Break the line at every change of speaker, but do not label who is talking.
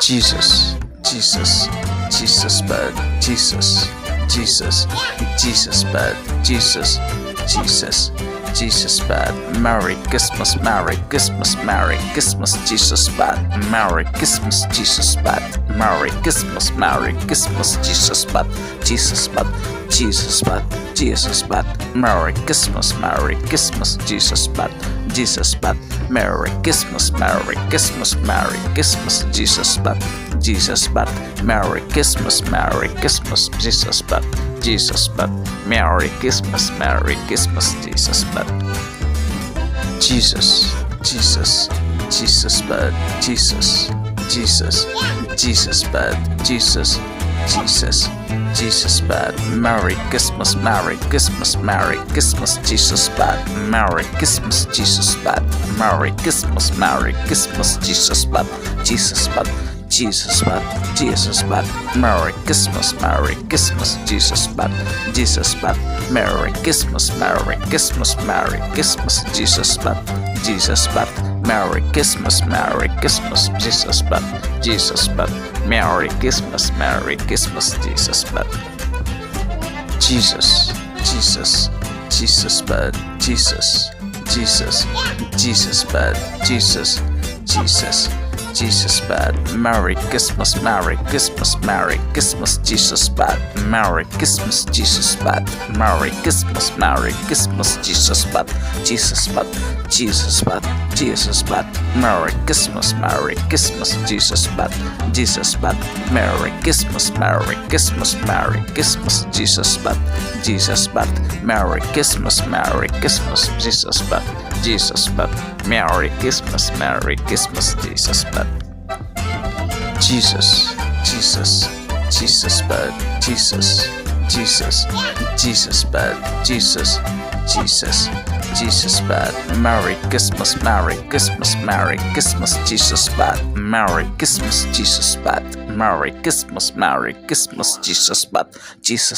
Jesus, Jesus, Jesus bad, Jesus, Jesus, Jesus bad, Jesus, Jesus, Jesus bad, Merry Christmas, Merry Christmas, Merry Christmas, Jesus bad, Merry Christmas, Jesus bad, Merry Christmas, Merry Christmas, Jesus bad, Jesus bad, Jesus bad, Jesus bad, Merry Christmas, Merry Christmas, Jesus bad, Jesus bad, Merry Christmas, Merry Christmas, Merry Christmas, Jesus bad, Jesus bad, Merry Christmas, Merry Christmas, Jesus bad, Jesus bad, Merry Christmas, Merry Christmas, Jesus bad. Jesus, Jesus, Jesus bad, Jesus, Jesus, Jesus bad, Jesus, Jesus, Jesus bad, Merry Christmas, Merry Christmas, Merry Christmas, Jesus bad, Merry Christmas, Jesus bad, Merry Christmas, Merry Christmas, Jesus bad, Jesus bad, Jesus bad, Jesus bad, Merry Christmas, Merry Christmas, Jesus bad, Jesus bad, Merry Christmas, Merry Christmas, Merry Christmas, Jesus bad, Jesus bad, Merry Christmas, Merry Christmas, Jesus bad, Jesus bad, Merry Christmas, Merry Christmas, Jesus bad. Jesus, Jesus, Jesus bad, Jesus, Jesus, Jesus bad, Jesus, Jesus, Jesus bad, Merry Christmas, Merry Christmas, Merry Christmas, Jesus bad, Merry Christmas, Jesus bad, Merry Christmas, Merry Christmas, Jesus bad, Jesus bad, Jesus bad, Jesus bad, Merry Christmas, Merry Christmas, Jesus bad, Jesus bad, Merry Christmas, Merry Christmas, Merry Christmas, Jesus bad, Jesus bad, Merry Christmas, Merry Christmas, Jesus bad, Jesus bad, Merry Christmas, Merry Christmas, Jesus bad. Jesus, Jesus, Jesus bad, Jesus, Jesus, Jesus bad, Jesus, Jesus, Jesus bad, Merry Christmas, Merry Christmas, Merry Christmas, Jesus bad, Merry Christmas, Jesus bad, Merry Christmas, Merry Christmas, Jesus bad, Jesus.